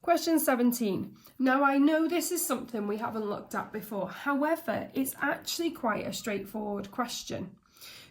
Question 17. Now I know this is something we haven't looked at before, however, it's actually quite a straightforward question.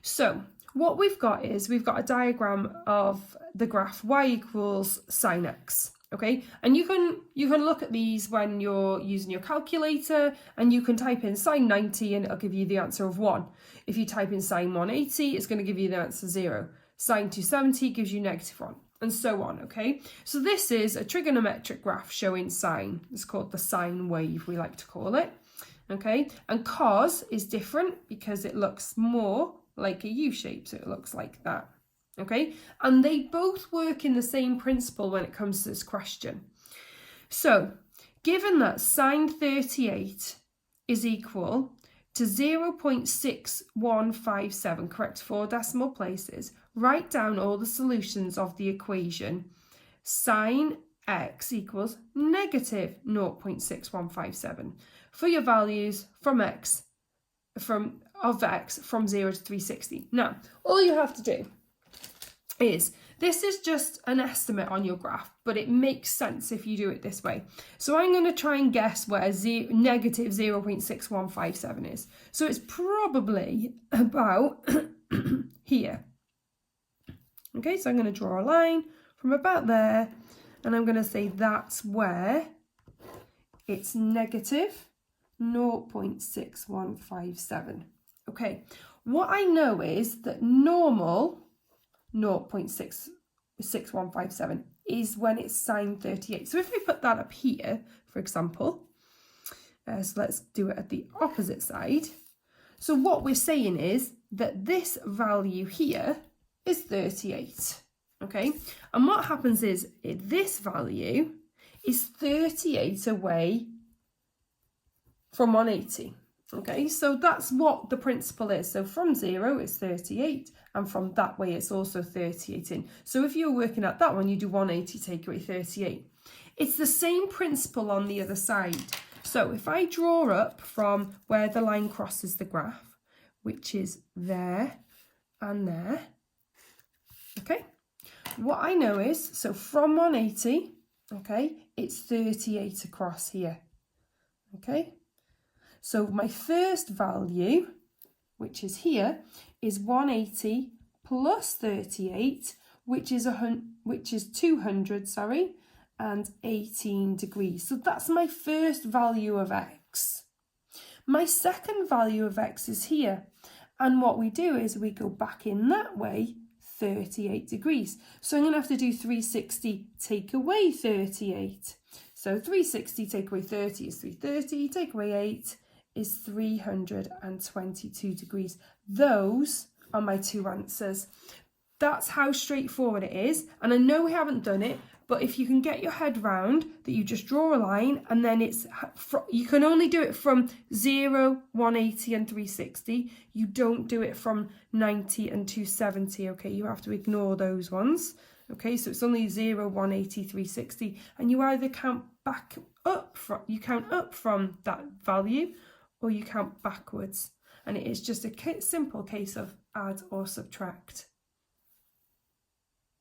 So what we've got is, we've got a diagram of the graph y equals sine x, okay? And you can look at these when you're using your calculator, and you can type in sine 90 and it'll give you the answer of 1. If you type in sine 180, it's going to give you the answer 0. Sine 270 gives you -1. And so on, okay? So this is a trigonometric graph showing sine. It's called the sine wave, we like to call it, okay? And cos is different because it looks more like a U shape, so it looks like that, okay? And they both work in the same principle when it comes to this question. So, given that sine 38 is equal to 0.6157, correct 4 decimal places, write down all the solutions of the equation sine x equals -0.6157 for your values from x from 0 to 360. Now, all you have to do is, this is just an estimate on your graph, but it makes sense if you do it this way. So I'm going to try and guess where -0.6157 is. So it's probably about here. Okay, so I'm going to draw a line from about there, and I'm going to say that's where it's -0.6157. Okay, what I know is that normal 0.6157 is when it's sine 38. So if we put that up here, for example, so let's do it at the opposite side. So what we're saying is that this value here is 38, okay? And what happens is this value is 38 away from 180. Okay, so that's what the principle is. So from 0 it's 38, and from that way it's also 38 in. So if you're working at that one, you do 180 take away 38. It's the same principle on the other side. So if I draw up from where the line crosses the graph, which is there and there, okay, what I know is, so from 180, okay, it's 38 across here, okay? So my first value, which is here, is 180 plus 38, which is 200, sorry, and 18 degrees. So that's my first value of x. My second value of x is here. And what we do is we go back in that way, 38 degrees. So I'm going to have to do 360 take away 38. So 360 take away 30 is 330, take away 8 is 322 degrees. Those are my two answers. That's how straightforward it is. And I know we haven't done it, but if you can get your head round that you just draw a line, and then you can only do it from 0, 180 and 360. You don't do it from 90 and 270, okay? You have to ignore those ones. Okay, so it's only 0, 180, 360, and you either count up from that value, or you count backwards, and it is just a simple case of add or subtract.